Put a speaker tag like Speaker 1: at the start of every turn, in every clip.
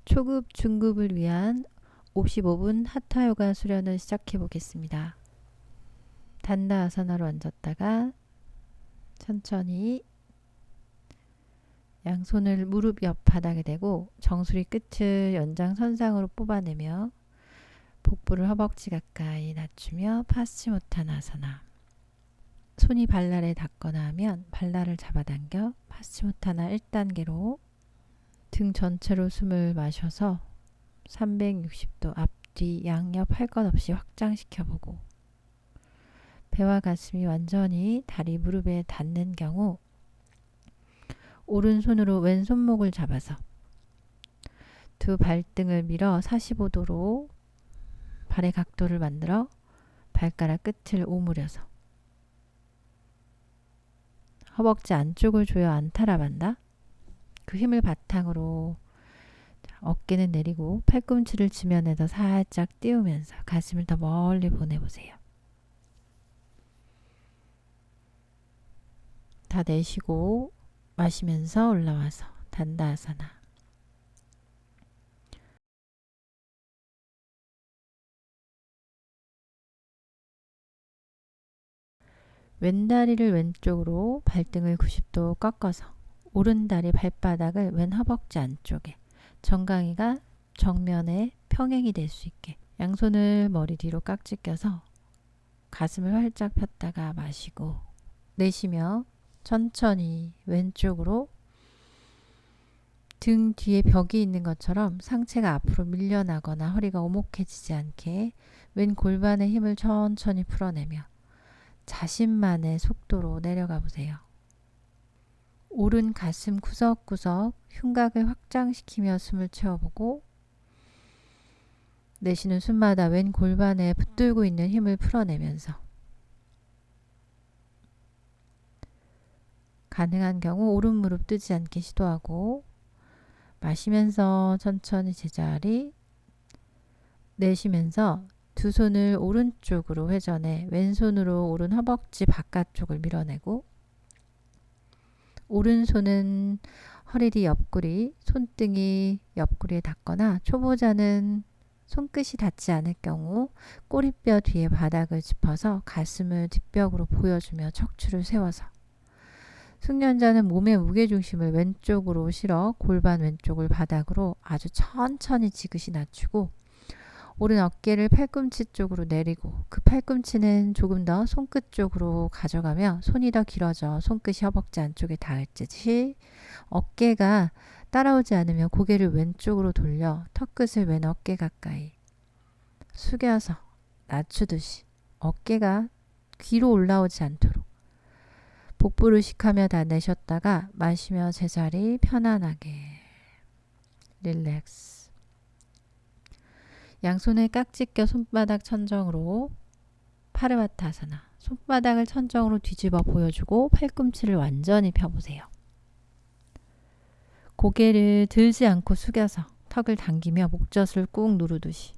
Speaker 1: 초급, 중급을 위한 55분 하타요가 수련을 시작해 보겠습니다. 단다아사나로 앉았다가 천천히 양손을 무릎 옆 바닥에 대고 정수리 끝을 연장선상으로 뽑아내며 복부를 허벅지 가까이 낮추며 파스치모타나아사나. 손이 발날에 닿거나 하면 발날을 잡아당겨 파스치모타나 1단계로 등 전체로 숨을 마셔서 360도 앞뒤 양옆 할 것 없이 확장시켜보고, 배와 가슴이 완전히 다리 무릎에 닿는 경우 오른손으로 왼손목을 잡아서 두 발등을 밀어 45도로 발의 각도를 만들어 발가락 끝을 오므려서 허벅지 안쪽을 조여 안타라반다. 그 힘을 바탕으로 어깨는 내리고 팔꿈치를 지면에서 살짝 띄우면서 가슴을 더 멀리 보내보세요. 다 내쉬고 마시면서 올라와서 단다아사나. 왼다리를 왼쪽으로 발등을 90도 꺾어서 오른다리 발바닥을 왼 허벅지 안쪽에, 정강이가 정면에 평행이 될 수 있게 양손을 머리 뒤로 깍지 껴서 가슴을 활짝 폈다가 마시고 내쉬며 천천히 왼쪽으로 등 뒤에 벽이 있는 것처럼 상체가 앞으로 밀려나거나 허리가 오목해지지 않게 왼 골반의 힘을 천천히 풀어내며 자신만의 속도로 내려가 보세요. 오른 가슴 구석구석 흉곽을 확장시키며 숨을 채워보고, 내쉬는 숨마다 왼 골반에 붙들고 있는 힘을 풀어내면서 가능한 경우 오른 무릎 뜨지 않게 시도하고, 마시면서 천천히 제자리, 내쉬면서 두 손을 오른쪽으로 회전해 왼손으로 오른 허벅지 바깥쪽을 밀어내고, 오른손은 허리 뒤 옆구리, 손등이 옆구리에 닿거나 초보자는 손끝이 닿지 않을 경우 꼬리뼈 뒤에 바닥을 짚어서 가슴을 뒷벽으로 보여주며 척추를 세워서, 숙련자는 몸의 무게중심을 왼쪽으로 실어 골반 왼쪽을 바닥으로 아주 천천히 지그시 낮추고 오른 어깨를 팔꿈치 쪽으로 내리고 그 팔꿈치는 조금 더 손끝 쪽으로 가져가며 손이 더 길어져 손끝이 허벅지 안쪽에 닿을 듯이, 어깨가 따라오지 않으면 고개를 왼쪽으로 돌려 턱끝을 왼 어깨 가까이 숙여서 낮추듯이 어깨가 귀로 올라오지 않도록 복부를 식하며 다 내쉬었다가 마시며 제자리 편안하게 릴렉스. 양손을 깍지 껴 손바닥 천정으로 파르바타사나. 손바닥을 천정으로 뒤집어 보여주고 팔꿈치를 완전히 펴보세요. 고개를 들지 않고 숙여서 턱을 당기며 목젖을 꾹 누르듯이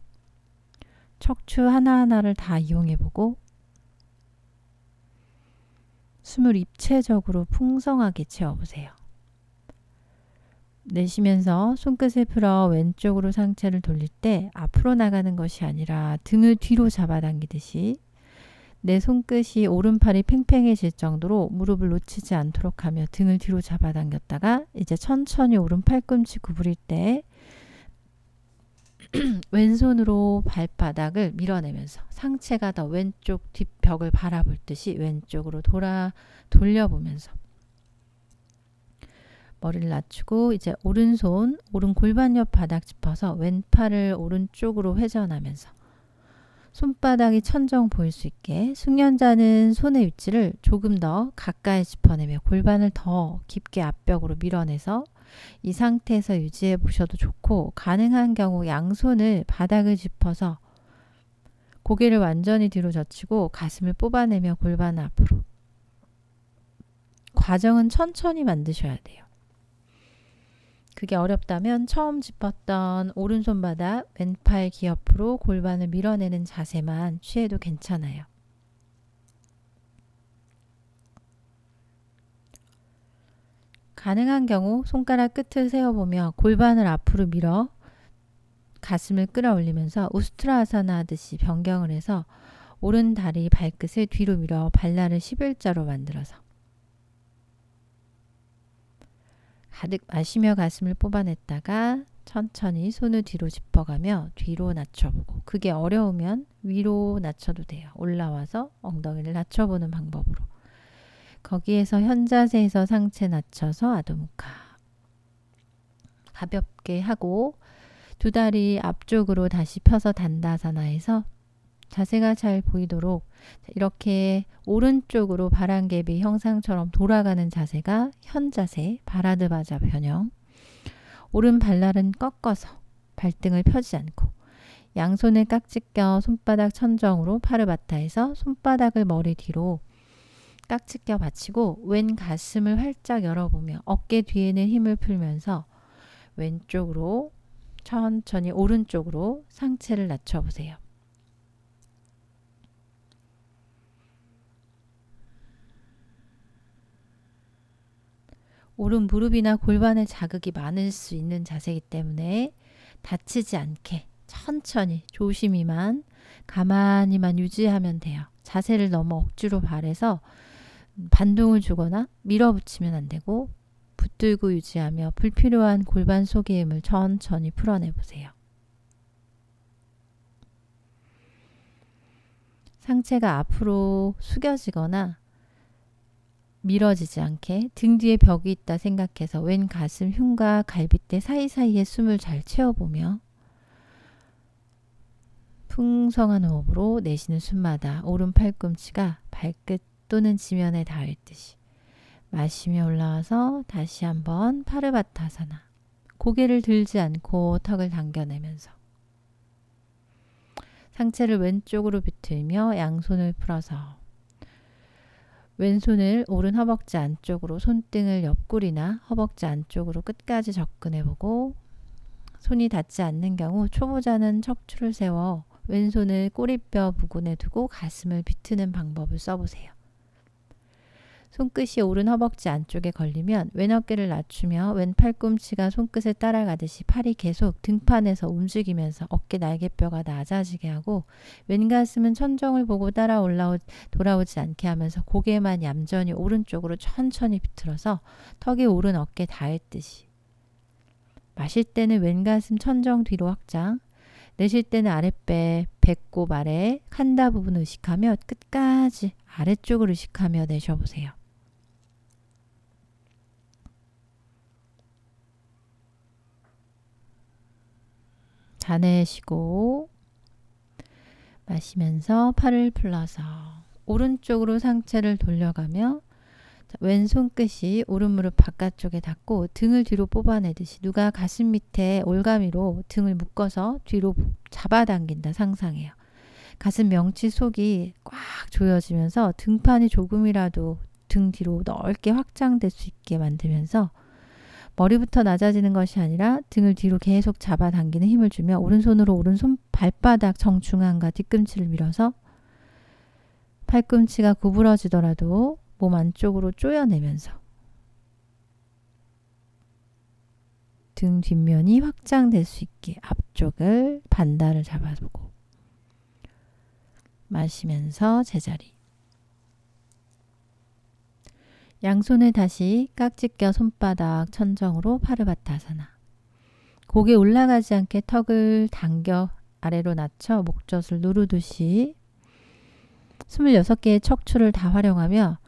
Speaker 1: 척추 하나하나를 다 이용해보고 숨을 입체적으로 풍성하게 채워보세요. 내쉬면서 손끝을 풀어 왼쪽으로 상체를 돌릴 때 앞으로 나가는 것이 아니라 등을 뒤로 잡아당기듯이 내 손끝이 오른팔이 팽팽해질 정도로 무릎을 놓치지 않도록 하며 등을 뒤로 잡아당겼다가 이제 천천히 오른 팔꿈치 구부릴 때 왼손으로 발바닥을 밀어내면서 상체가 더 왼쪽 뒷벽을 바라볼 듯이 왼쪽으로 돌려보면서 머리를 낮추고 이제 오른손 오른 골반 옆 바닥 짚어서 왼팔을 오른쪽으로 회전하면서 손바닥이 천정 보일 수 있게, 숙련자는 손의 위치를 조금 더 가까이 짚어내며 골반을 더 깊게 앞벽으로 밀어내서 이 상태에서 유지해 보셔도 좋고, 가능한 경우 양손을 바닥을 짚어서 고개를 완전히 뒤로 젖히고 가슴을 뽑아내며 골반 앞으로. 과정은 천천히 만드셔야 돼요. 그게 어렵다면 처음 짚었던 오른손 바닥, 왼팔 귀 옆으로 골반을 밀어내는 자세만 취해도 괜찮아요. 가능한 경우 손가락 끝을 세워보며 골반을 앞으로 밀어 가슴을 끌어올리면서 우스트라아사나 하듯이 변경을 해서 오른 다리 발끝을 뒤로 밀어 발날을 11자로 만들어서 가득 마시며 가슴을 뽑아냈다가 천천히 손을 뒤로 짚어가며 뒤로 낮춰보고, 그게 어려우면 위로 낮춰도 돼요. 올라와서 엉덩이를 낮춰보는 방법으로. 거기에서 현자세에서 상체 낮춰서 아도무카 가볍게 하고 두 다리 앞쪽으로 다시 펴서 단다사나에서 자세가 잘 보이도록 이렇게 오른쪽으로 바람개비 형상처럼 돌아가는 자세가 현자세, 바라드바자 변형. 오른 발날은 꺾어서 발등을 펴지 않고 양손을 깍지 껴 손바닥 천정으로 파르바타에서 손바닥을 머리 뒤로 깍지 껴 받치고 왼 가슴을 활짝 열어보며 어깨 뒤에는 힘을 풀면서 왼쪽으로 천천히 오른쪽으로 상체를 낮춰보세요. 오른 무릎이나 골반에 자극이 많을 수 있는 자세이기 때문에 다치지 않게 천천히 조심히만 가만히만 유지하면 돼요. 자세를 너무 억지로 발해서 반동을 주거나 밀어붙이면 안 되고 붙들고 유지하며 불필요한 골반 속의 힘을 천천히 풀어내보세요. 상체가 앞으로 숙여지거나 밀어지지 않게 등 뒤에 벽이 있다 생각해서 왼 가슴 흉과 갈비뼈 사이사이에 숨을 잘 채워보며 풍성한 호흡으로 내쉬는 숨마다 오른 팔꿈치가 발끝 또는 지면에 닿을 듯이 마시며 올라와서 다시 한번 파르바타사나, 고개를 들지 않고 턱을 당겨내면서 상체를 왼쪽으로 비틀며 양손을 풀어서 왼손을 오른 허벅지 안쪽으로 손등을 옆구리나 허벅지 안쪽으로 끝까지 접근해보고, 손이 닿지 않는 경우 초보자는 척추를 세워 왼손을 꼬리뼈 부근에 두고 가슴을 비트는 방법을 써보세요. 손끝이 오른 허벅지 안쪽에 걸리면 왼 어깨를 낮추며 왼 팔꿈치가 손끝을 따라가듯이 팔이 계속 등판에서 움직이면서 어깨 날개뼈가 낮아지게 하고, 왼 가슴은 천정을 보고 돌아오지 않게 하면서 고개만 얌전히 오른쪽으로 천천히 비틀어서 턱이 오른 어깨에 닿을 듯이. 마실 때는 왼 가슴 천정 뒤로 확장, 내쉴 때는 아랫배, 배꼽 아래 칸다 부분을 의식하며 끝까지 아래쪽을 의식하며 내쉬어보세요. 다 내쉬고 마시면서 팔을 풀러서 오른쪽으로 상체를 돌려가며 왼손 끝이 오른 무릎 바깥쪽에 닿고 등을 뒤로 뽑아내듯이 누가 가슴 밑에 올가미로 등을 묶어서 뒤로 잡아당긴다 상상해요. 가슴 명치 속이 꽉 조여지면서 등판이 조금이라도 등 뒤로 넓게 확장될 수 있게 만들면서 머리부터 낮아지는 것이 아니라 등을 뒤로 계속 잡아당기는 힘을 주며 오른손으로 오른손 발바닥 정중앙과 뒤꿈치를 밀어서 팔꿈치가 구부러지더라도 몸 안쪽으로 쪼여내면서 등 뒷면이 확장될 수 있게 앞쪽을 반달을 잡아보고 마시면서 제자리. 양손을 다시 깍지 껴 손바닥 천정으로 파르바타사나. 고개 올라가지 않게 턱을 당겨 아래로 낮춰 목젖을 누르듯이 26개의 척추를 다 활용하며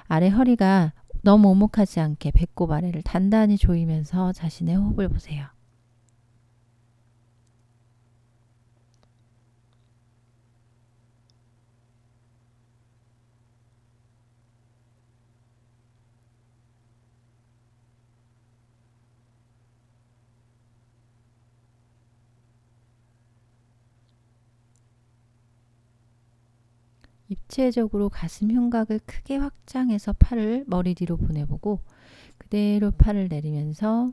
Speaker 1: 아래 허리가 너무 오목하지 않게 배꼽 아래를 단단히 조이면서 자신의 호흡을 보세요. 입체적으로 가슴 흉곽을 크게 확장해서 팔을 머리 뒤로 보내보고 그대로 팔을 내리면서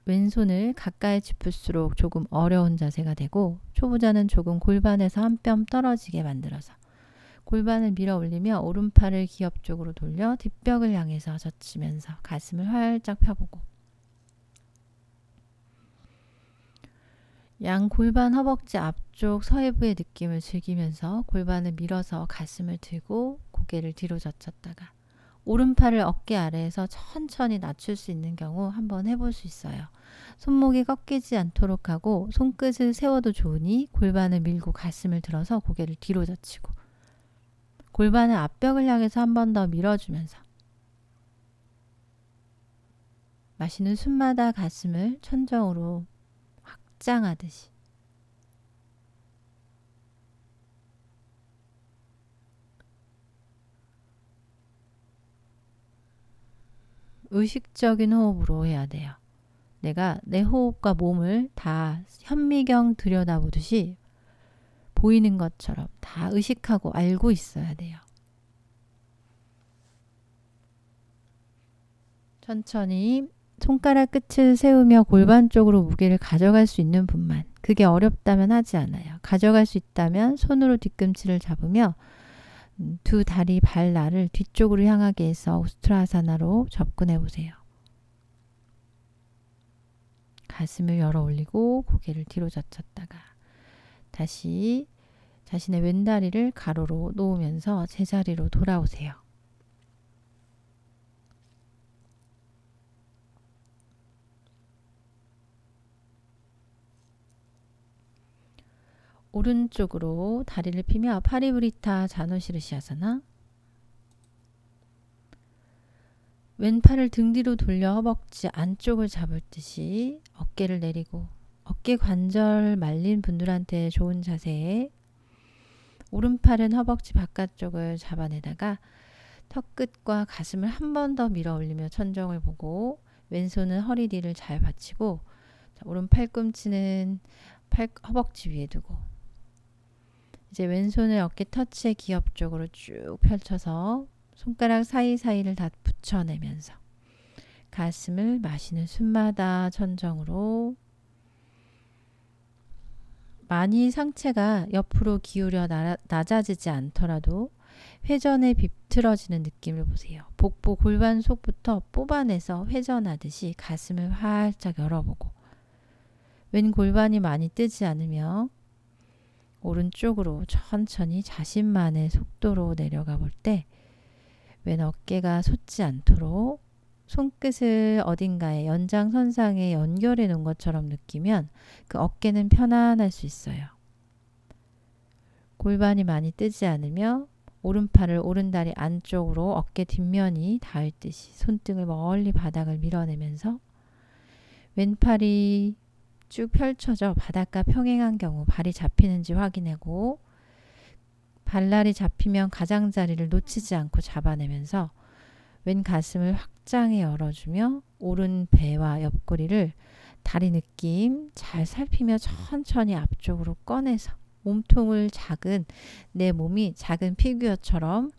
Speaker 1: 왼손을 가까이 짚을수록 조금 어려운 자세가 되고, 초보자는 조금 골반에서 한 뼘 떨어지게 만들어서 골반을 밀어 올리며 오른팔을 기업 쪽으로 돌려 뒷벽을 향해서 젖히면서 가슴을 활짝 펴보고 양 골반 허벅지 앞쪽 서해부의 느낌을 즐기면서 골반을 밀어서 가슴을 들고 고개를 뒤로 젖혔다가 오른팔을 어깨 아래에서 천천히 낮출 수 있는 경우 한번 해볼 수 있어요. 손목이 꺾이지 않도록 하고 손끝을 세워도 좋으니 골반을 밀고 가슴을 들어서 고개를 뒤로 젖히고 골반을 앞벽을 향해서 한 번 더 밀어주면서 마시는 숨마다 가슴을 천정으로 확장하듯이 의식적인 호흡으로 해야 돼요. 내가 내 호흡과 몸을 다 현미경 들여다보듯이 보이는 것처럼 다 의식하고 알고 있어야 돼요. 천천히 손가락 끝을 세우며 골반 쪽으로 무게를 가져갈 수 있는 분만. 그게 어렵다면 하지 않아요. 가져갈 수 있다면 손으로 뒤꿈치를 잡으며 두 다리 발날을 뒤쪽으로 향하게 해서 우스트라사나로 접근해 보세요. 가슴을 열어 올리고 고개를 뒤로 젖혔다가 다시 자신의 왼다리를 가로로 놓으면서 제자리로 돌아오세요. 오른쪽으로 다리를 펴며 파리브리타 자노시르시아사나. 왼팔을 등 뒤로 돌려 허벅지 안쪽을 잡을 듯이 어깨를 내리고 어깨 관절 말린 분들한테 좋은 자세에 오른팔은 허벅지 바깥쪽을 잡아내다가 턱끝과 가슴을 한 번 더 밀어 올리며 천정을 보고 왼손은 허리 뒤를 잘 받치고 오른 팔꿈치는 허벅지 위에 두고 이제 왼손을 어깨 터치의 기업 쪽으로 쭉 펼쳐서 손가락 사이사이를 다 붙여내면서 가슴을 마시는 숨마다 천정으로 많이 상체가 옆으로 기울여 낮아지지 않더라도 회전에 비틀어지는 느낌을 보세요. 복부 골반 속부터 뽑아내서 회전하듯이 가슴을 활짝 열어보고 왼 골반이 많이 뜨지 않으며 오른쪽으로 천천히 자신만의 속도로 내려가 볼 때 왼 어깨가 솟지 않도록 손끝을 어딘가에 연장선상에 연결해 놓은 것처럼 느끼면 그 어깨는 편안할 수 있어요. 골반이 많이 뜨지 않으며 오른팔을 오른다리 안쪽으로 어깨 뒷면이 닿을 듯이 손등을 멀리 바닥을 밀어내면서 왼팔이 쭉 펼쳐져 바닥과 평행한 경우 발이 잡히는지 확인하고 발날이 잡히면 가장자리를 놓치지 않고 잡아내면서 왼 가슴을 확장해 열어주며 오른 배와 옆구리를 다리 느낌 잘 살피며 천천히 앞쪽으로 꺼내서 몸통을 내 몸이 작은 피규어처럼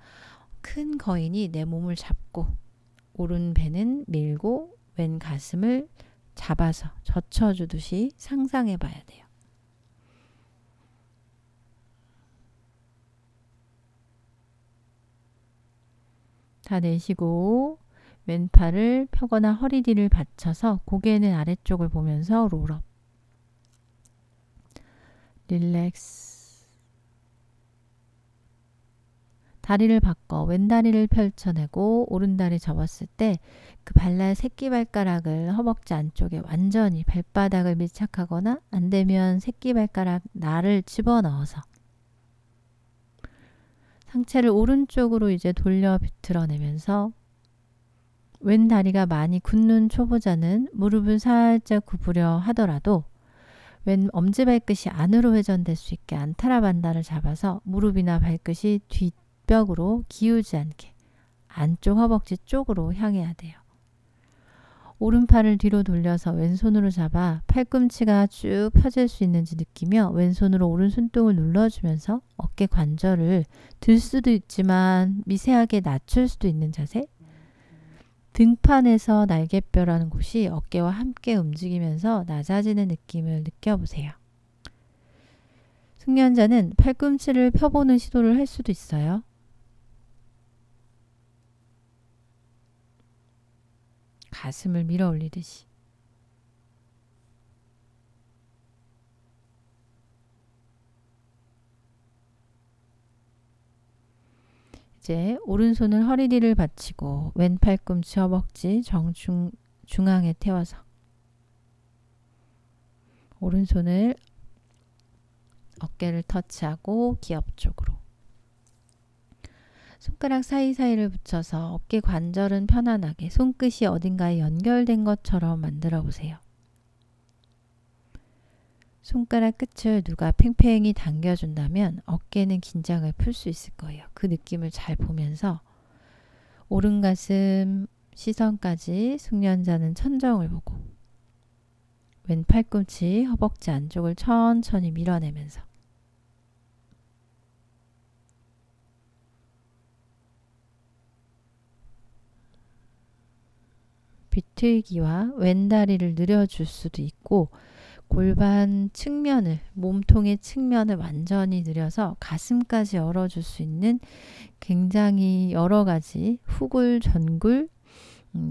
Speaker 1: 큰 거인이 내 몸을 잡고 오른 배는 밀고 왼 가슴을 잡아서 젖혀주듯이 상상해 봐야 돼요. 다 내쉬고 왼팔을 펴거나 허리 뒤를 받쳐서 고개는 아래쪽을 보면서 롤업. 릴렉스. 다리를 바꿔 왼다리를 펼쳐내고 오른다리 접었을 때 그 발날 새끼발가락을 허벅지 안쪽에 완전히 발바닥을 밀착하거나 안되면 새끼발가락 날을 집어넣어서 상체를 오른쪽으로 이제 돌려 비틀어내면서 왼 다리가 많이 굳는 초보자는 무릎을 살짝 구부려 하더라도 왼 엄지발끝이 안으로 회전될 수 있게 안타라반다를 잡아서 무릎이나 발끝이 뒷벽으로 기울지 않게 안쪽 허벅지 쪽으로 향해야 돼요. 오른팔을 뒤로 돌려서 왼손으로 잡아 팔꿈치가 쭉 펴질 수 있는지 느끼며 왼손으로 오른 손등을 눌러주면서 어깨 관절을 들 수도 있지만 미세하게 낮출 수도 있는 자세. 등판에서 날개뼈라는 곳이 어깨와 함께 움직이면서 낮아지는 느낌을 느껴보세요. 숙련자는 팔꿈치를 펴보는 시도를 할 수도 있어요. 가슴을 밀어 올리듯이. 이제 오른손을 허리 뒤를 받치고 왼 팔꿈치 허벅지 중앙에 태워서 오른손을 어깨를 터치하고 귀 옆쪽으로 손가락 사이사이를 붙여서 어깨 관절은 편안하게 손끝이 어딘가에 연결된 것처럼 만들어 보세요. 손가락 끝을 누가 팽팽히 당겨준다면 어깨는 긴장을 풀 수 있을 거예요. 그 느낌을 잘 보면서 오른 가슴 시선까지 숙련자는 천정을 보고 왼 팔꿈치 허벅지 안쪽을 천천히 밀어내면서 비틀기와 왼다리를 늘려줄 수도 있고 골반 측면을, 몸통의 측면을 완전히 늘려서 가슴까지 열어줄 수 있는 굉장히 여러 가지 후굴, 전굴,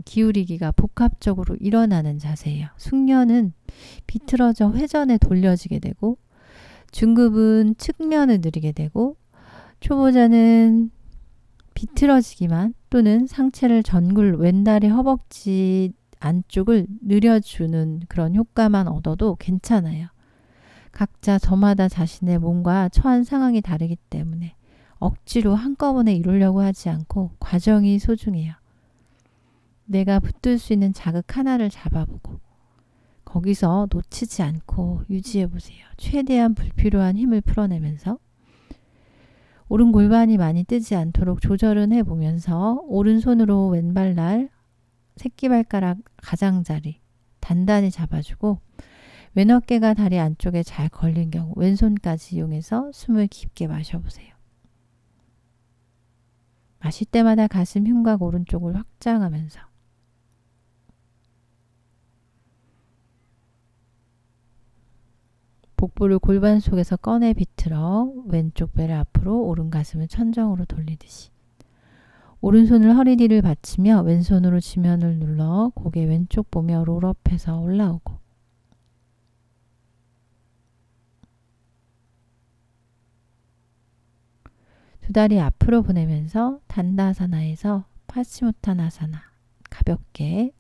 Speaker 1: 기울이기가 복합적으로 일어나는 자세예요. 숙련은 비틀어져 회전에 돌려지게 되고 중급은 측면을 늘리게 되고 초보자는 비틀어지기만 또는 상체를 전굴, 왼다리 허벅지 안쪽을 늘려주는 그런 효과만 얻어도 괜찮아요. 각자 저마다 자신의 몸과 처한 상황이 다르기 때문에 억지로 한꺼번에 이루려고 하지 않고 과정이 소중해요. 내가 붙들 수 있는 자극 하나를 잡아보고 거기서 놓치지 않고 유지해 보세요. 최대한 불필요한 힘을 풀어내면서 오른 골반이 많이 뜨지 않도록 조절은 해보면서 오른손으로 왼발날 새끼발가락 가장자리 단단히 잡아주고 왼 어깨가 다리 안쪽에 잘 걸린 경우 왼손까지 이용해서 숨을 깊게 마셔보세요. 마실 때마다 가슴 흉곽 오른쪽을 확장하면서 복부를 골반 속에서 꺼내 비틀어 왼쪽 배를 앞으로 오른 가슴을 천정으로 돌리듯이 오른손을 허리 뒤를 받치며 왼손으로 지면을 눌러 고개 왼쪽 보며 롤업해서 올라오고 두 다리 앞으로 보내면서 단다사나에서 파시모타나사나 가볍게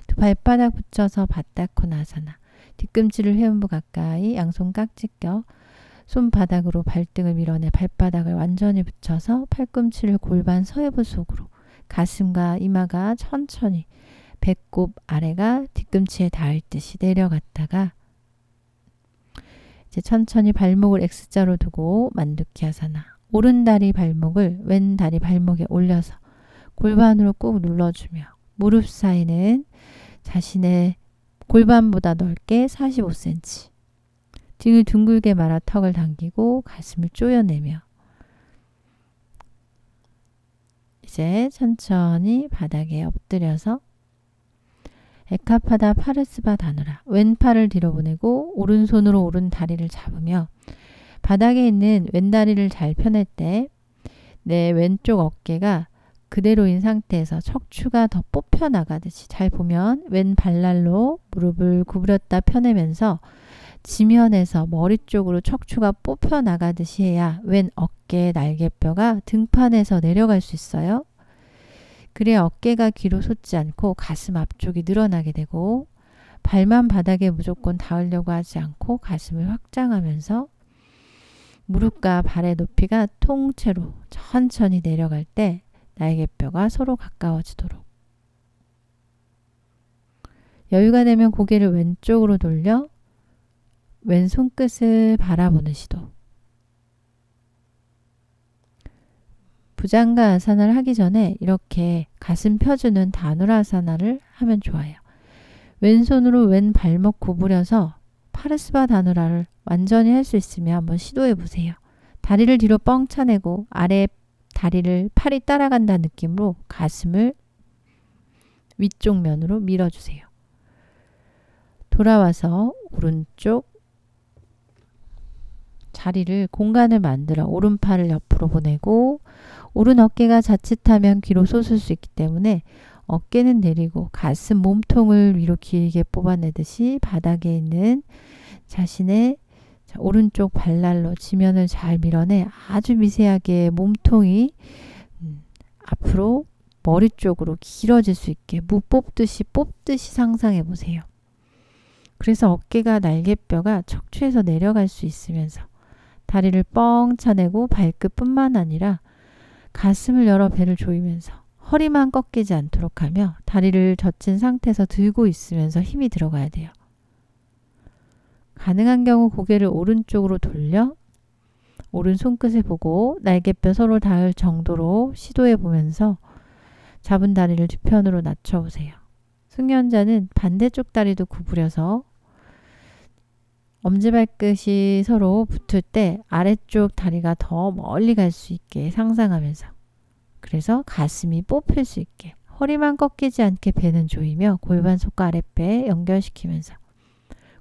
Speaker 1: 두 발바닥 붙여서 바타코나사나 뒤꿈치를 회음부 가까이 양손 깍지 껴 손바닥으로 발등을 밀어내 발바닥을 완전히 붙여서 팔꿈치를 골반 서해부 속으로 가슴과 이마가 천천히 배꼽 아래가 뒤꿈치에 닿을 듯이 내려갔다가 이제 천천히 발목을 X자로 두고 만두키아사나 오른 다리 발목을 왼 다리 발목에 올려서 골반으로 꾹 눌러주며 무릎 사이는 자신의 골반보다 넓게 45cm 등을 둥글게 말아 턱을 당기고 가슴을 조여내며 이제 천천히 바닥에 엎드려서 에카파다 파르스바 다누라 왼팔을 뒤로 보내고 오른손으로 오른 다리를 잡으며 바닥에 있는 왼다리를 잘 펴낼 때 내 왼쪽 어깨가 그대로인 상태에서 척추가 더 뽑혀 나가듯이 잘 보면 왼 발날로 무릎을 구부렸다 펴내면서 지면에서 머리 쪽으로 척추가 뽑혀 나가듯이 해야 왼 어깨 날개뼈가 등판에서 내려갈 수 있어요. 그래야 어깨가 귀로 솟지 않고 가슴 앞쪽이 늘어나게 되고 발만 바닥에 무조건 닿으려고 하지 않고 가슴을 확장하면서 무릎과 발의 높이가 통째로 천천히 내려갈 때 날개뼈가 서로 가까워지도록 여유가 되면 고개를 왼쪽으로 돌려 왼손 끝을 바라보는 시도. 부장가 아사나를 하기 전에 이렇게 가슴 펴주는 다누라아사나를 하면 좋아요. 왼손으로 왼 발목 구부려서 파르스바 다누라를 완전히 할 수 있으면 한번 시도해 보세요. 다리를 뒤로 뻥 차내고 아래 다리를 팔이 따라간다는 느낌으로 가슴을 위쪽 면으로 밀어주세요. 돌아와서 오른쪽 자리를 공간을 만들어 오른팔을 옆으로 보내고 오른 어깨가 자칫하면 귀로 솟을 수 있기 때문에 어깨는 내리고 가슴 몸통을 위로 길게 뽑아내듯이 바닥에 있는 자신의 오른쪽 발날로 지면을 잘 밀어내 아주 미세하게 몸통이 앞으로 머리 쪽으로 길어질 수 있게 무 뽑듯이 상상해 보세요. 그래서 어깨가 날개뼈가 척추에서 내려갈 수 있으면서 다리를 뻥 차내고 발끝뿐만 아니라 가슴을 열어 배를 조이면서 허리만 꺾이지 않도록 하며 다리를 젖힌 상태에서 들고 있으면서 힘이 들어가야 돼요. 가능한 경우 고개를 오른쪽으로 돌려 오른 손끝을 보고 날개뼈 서로 닿을 정도로 시도해 보면서 잡은 다리를 뒤편으로 낮춰보세요. 숙련자는 반대쪽 다리도 구부려서 엄지발끝이 서로 붙을 때 아래쪽 다리가 더 멀리 갈 수 있게 상상하면서, 그래서 가슴이 뽑힐 수 있게 허리만 꺾이지 않게 배는 조이며 골반 속과 아랫배 연결시키면서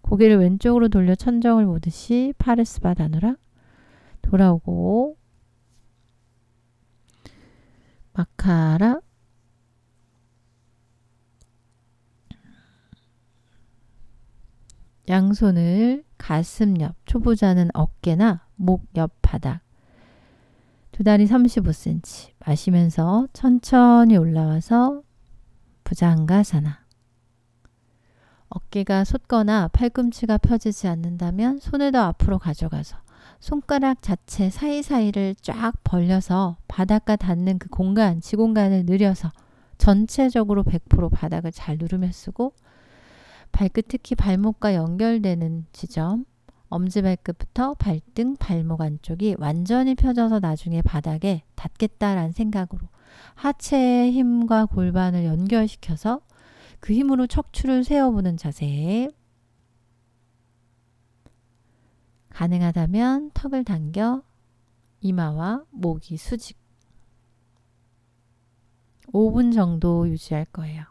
Speaker 1: 고개를 왼쪽으로 돌려 천정을 보듯이 파르스바 다누라 돌아오고 마카라 양손을 가슴 옆, 초보자는 어깨나 목 옆 바닥, 두 다리 35cm 마시면서 천천히 올라와서 부장가사나. 어깨가 솟거나 팔꿈치가 펴지지 않는다면 손을 더 앞으로 가져가서 손가락 자체 사이사이를 쫙 벌려서 바닥과 닿는 그 공간, 지공간을 늘려서 전체적으로 100% 바닥을 잘 누르며 쓰고, 발끝 특히 발목과 연결되는 지점, 엄지발끝부터 발등, 발목 안쪽이 완전히 펴져서 나중에 바닥에 닿겠다라는 생각으로 하체의 힘과 골반을 연결시켜서 그 힘으로 척추를 세워보는 자세. 가능하다면 턱을 당겨 이마와 목이 수직. 5분 정도 유지할 거예요.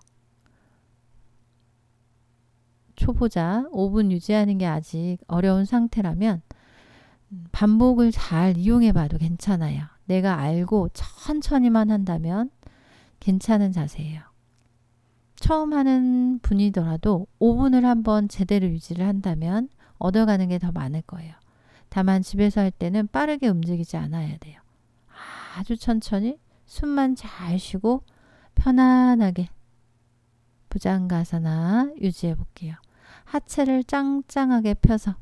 Speaker 1: 초보자 5분 유지하는 게 아직 어려운 상태라면 반복을 잘 이용해 봐도 괜찮아요. 내가 알고 천천히만 한다면 괜찮은 자세예요. 처음 하는 분이더라도 5분을 한번 제대로 유지를 한다면 얻어가는 게 더 많을 거예요. 다만 집에서 할 때는 빠르게 움직이지 않아야 돼요. 아주 천천히 숨만 잘 쉬고 편안하게 부장가사나 유지해 볼게요. 하체를 짱짱하게 펴서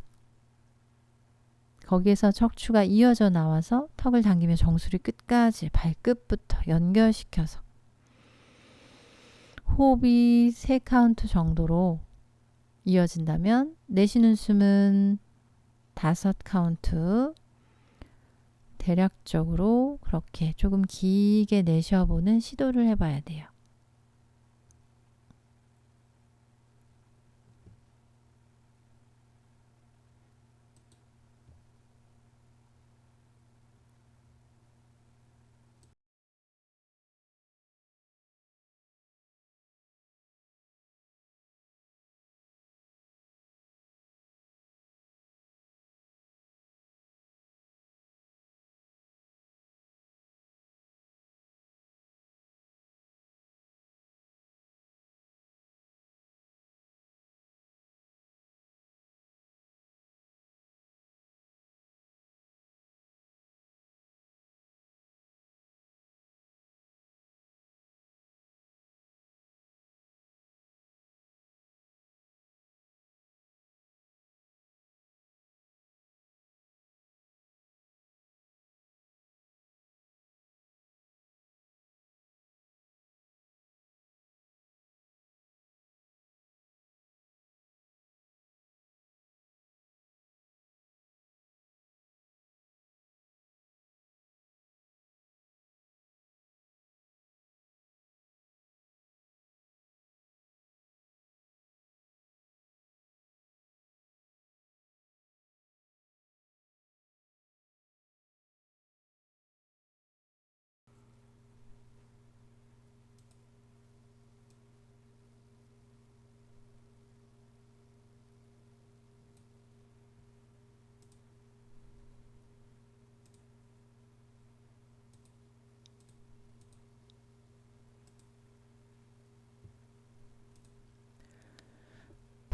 Speaker 1: 거기에서 척추가 이어져 나와서 턱을 당기며 정수리 끝까지 발끝부터 연결시켜서 호흡이 3카운트 정도로 이어진다면 내쉬는 숨은 5카운트, 대략적으로 그렇게 조금 길게 내쉬어보는 시도를 해봐야 돼요.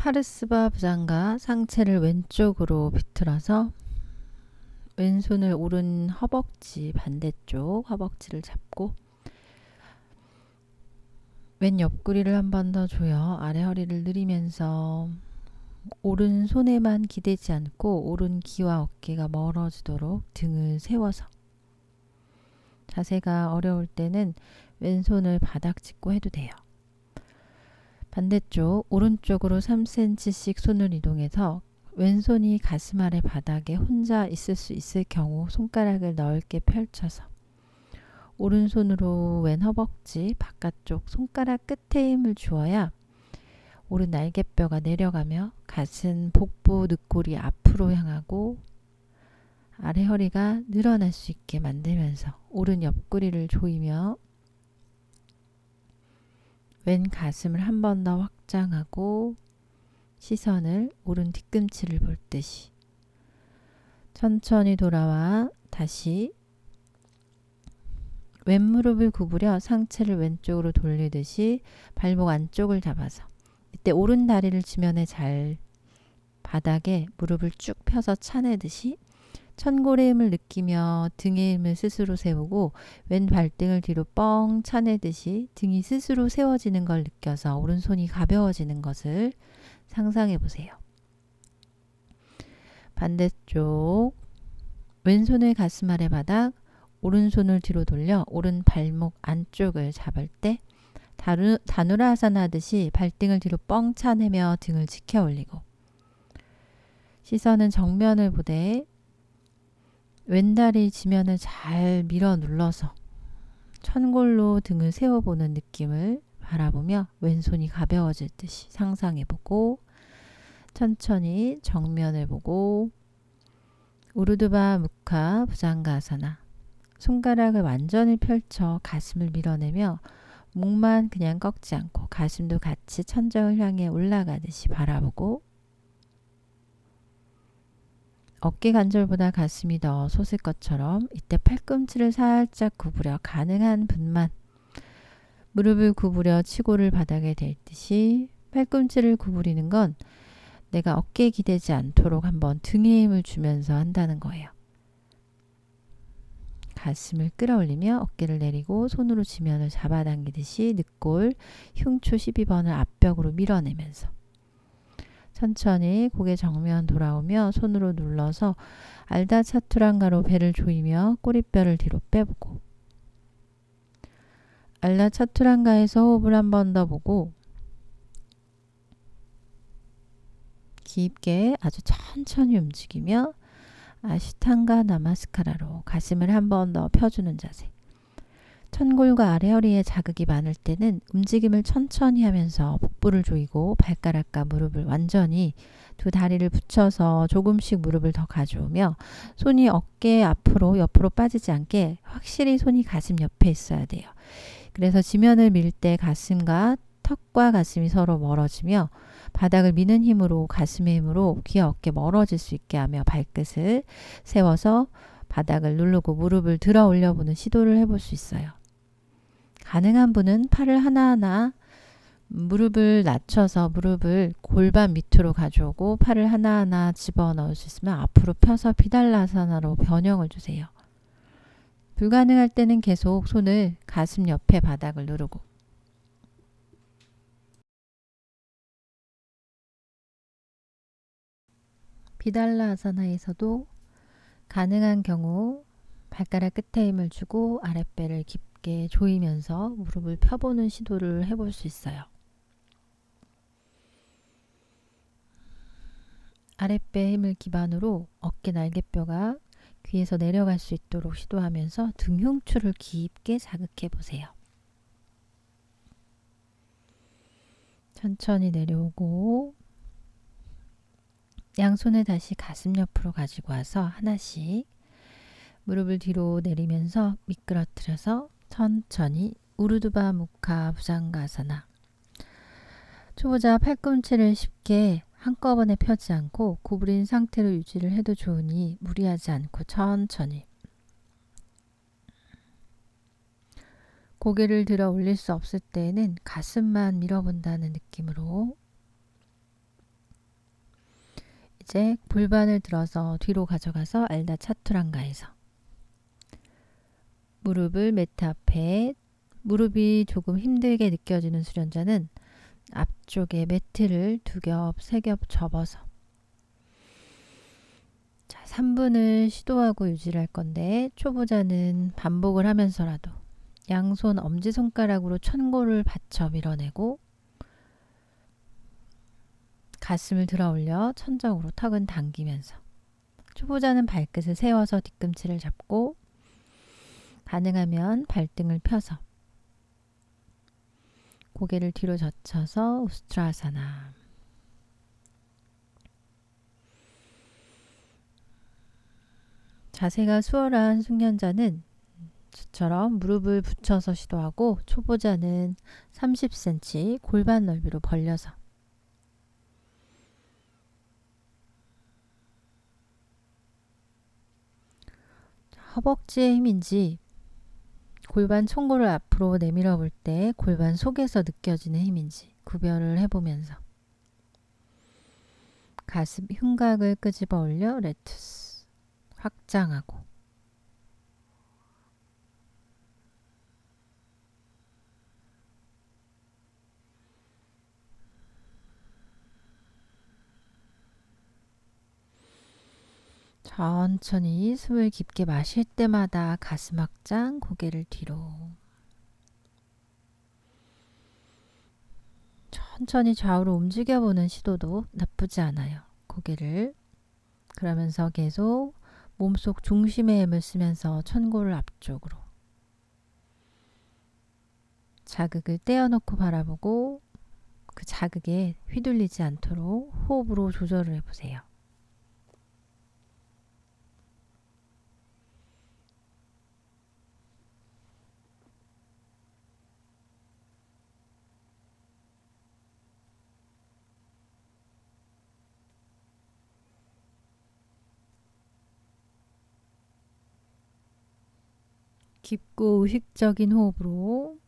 Speaker 1: 파르스바 부장가, 상체를 왼쪽으로 비틀어서 왼손을 오른 허벅지 반대쪽 허벅지를 잡고 왼 옆구리를 한 번 더 조여 아래 허리를 늘리면서 오른손에만 기대지 않고 오른 귀와 어깨가 멀어지도록 등을 세워서, 자세가 어려울 때는 왼손을 바닥 짚고 해도 돼요. 반대쪽 오른쪽으로 3cm씩 손을 이동해서 왼손이 가슴 아래 바닥에 혼자 있을 수 있을 경우 손가락을 넓게 펼쳐서 오른손으로 왼 허벅지 바깥쪽 손가락 끝에 힘을 주어야 오른 날개뼈가 내려가며 가슴, 복부, 늑골이 앞으로 향하고 아래 허리가 늘어날 수 있게 만들면서 오른 옆구리를 조이며 왼 가슴을 한 번 더 확장하고 시선을 오른 뒤꿈치를 볼 듯이 천천히 돌아와 다시 왼 무릎을 구부려 상체를 왼쪽으로 돌리듯이 발목 안쪽을 잡아서, 이때 오른 다리를 지면에 잘 바닥에 무릎을 쭉 펴서 차내듯이 천골의 힘을 느끼며 등의 힘을 스스로 세우고 왼 발등을 뒤로 뻥 차내듯이 등이 스스로 세워지는 걸 느껴서 오른손이 가벼워지는 것을 상상해 보세요. 반대쪽 왼손을 가슴 아래 바닥, 오른손을 뒤로 돌려 오른 발목 안쪽을 잡을 때 다누라아사나 하듯이 발등을 뒤로 뻥 차내며 등을 지켜 올리고 시선은 정면을 보되 왼다리 지면을 잘 밀어 눌러서 천골로 등을 세워보는 느낌을 바라보며 왼손이 가벼워질 듯이 상상해보고 천천히 정면을 보고 우르드바 무카 부장가아사나, 손가락을 완전히 펼쳐 가슴을 밀어내며 목만 그냥 꺾지 않고 가슴도 같이 천정을 향해 올라가듯이 바라보고 어깨 관절보다 가슴이 더 솟을 것처럼 이때 팔꿈치를 살짝 구부려 가능한 분만 무릎을 구부려 치고를 바닥에 댈 듯이 팔꿈치를 구부리는 건 내가 어깨에 기대지 않도록 한번 등에 힘을 주면서 한다는 거예요. 가슴을 끌어올리며 어깨를 내리고 손으로 지면을 잡아당기듯이 늑골 흉추 12번을 앞벽으로 밀어내면서 천천히 고개 정면 돌아오며 손으로 눌러서 알다 차투랑가로 배를 조이며 꼬리뼈를 뒤로 빼보고 알다 차투랑가에서 호흡을 한 번 더 보고 깊게 아주 천천히 움직이며 아시탄가 나마스카라로 가슴을 한 번 더 펴주는 자세. 천골과 아래 허리에 자극이 많을 때는 움직임을 천천히 하면서 복부를 조이고 발가락과 무릎을 완전히 두 다리를 붙여서 조금씩 무릎을 더 가져오며 손이 어깨 앞으로 옆으로 빠지지 않게 확실히 손이 가슴 옆에 있어야 돼요. 그래서 지면을 밀 때 가슴과 턱과 가슴이 서로 멀어지며 바닥을 미는 힘으로 가슴의 힘으로 귀와 어깨 멀어질 수 있게 하며 발끝을 세워서 바닥을 누르고 무릎을 들어 올려보는 시도를 해볼 수 있어요. 가능한 분은 팔을 하나하나 무릎을 낮춰서 무릎을 골반 밑으로 가져오고 팔을 하나하나 집어넣을 수 있으면 앞으로 펴서 비달라사나로 변형을 주세요. 불가능할 때는 계속 손을 가슴 옆에 바닥을 누르고 비달라아사나에서도 가능한 경우 발가락 끝에 힘을 주고 아랫배를 깊게 조이면서 무릎을 펴보는 시도를 해볼 수 있어요. 아랫배 힘을 기반으로 어깨 날개뼈가 귀에서 내려갈 수 있도록 시도하면서 등 흉추를 깊게 자극해 보세요. 천천히 내려오고 양손을 다시 가슴 옆으로 가지고 와서 하나씩 무릎을 뒤로 내리면서 미끄러뜨려서 천천히 우르드바 무카 부장가아사나. 초보자 팔꿈치를 쉽게 한꺼번에 펴지 않고 구부린 상태로 유지를 해도 좋으니 무리하지 않고 천천히 고개를 들어 올릴 수 없을 때에는 가슴만 밀어본다는 느낌으로 이제 골반을 들어서 뒤로 가져가서 알다 차투랑가에서 무릎을 매트 앞에 무릎이 조금 힘들게 느껴지는 수련자는 앞쪽에 매트를 2겹, 3겹 접어서 3분을 시도하고 유지를 할 건데, 초보자는 반복을 하면서라도 양손 엄지손가락으로 천골을 받쳐 밀어내고 가슴을 들어 올려 천정으로 턱은 당기면서, 초보자는 발끝을 세워서 뒤꿈치를 잡고 가능하면 발등을 펴서 고개를 뒤로 젖혀서 우스트라사나. 자세가 수월한 숙련자는 저처럼 무릎을 붙여서 시도하고, 초보자는 30cm 골반 넓이로 벌려서 허벅지의 힘인지 골반 총골을 앞으로 내밀어 볼 때 골반 속에서 느껴지는 힘인지 구별을 해보면서 가슴 흉곽을 끄집어 올려 레투스 확장하고, 천천히 숨을 깊게 마실 때마다 가슴 확장, 고개를 뒤로. 천천히 좌우로 움직여보는 시도도 나쁘지 않아요. 고개를. 그러면서 계속 몸속 중심의 힘을 쓰면서 천골을 앞쪽으로. 자극을 떼어놓고 바라보고 그 자극에 휘둘리지 않도록 호흡으로 조절을 해보세요. 깊고 의식적인 호흡으로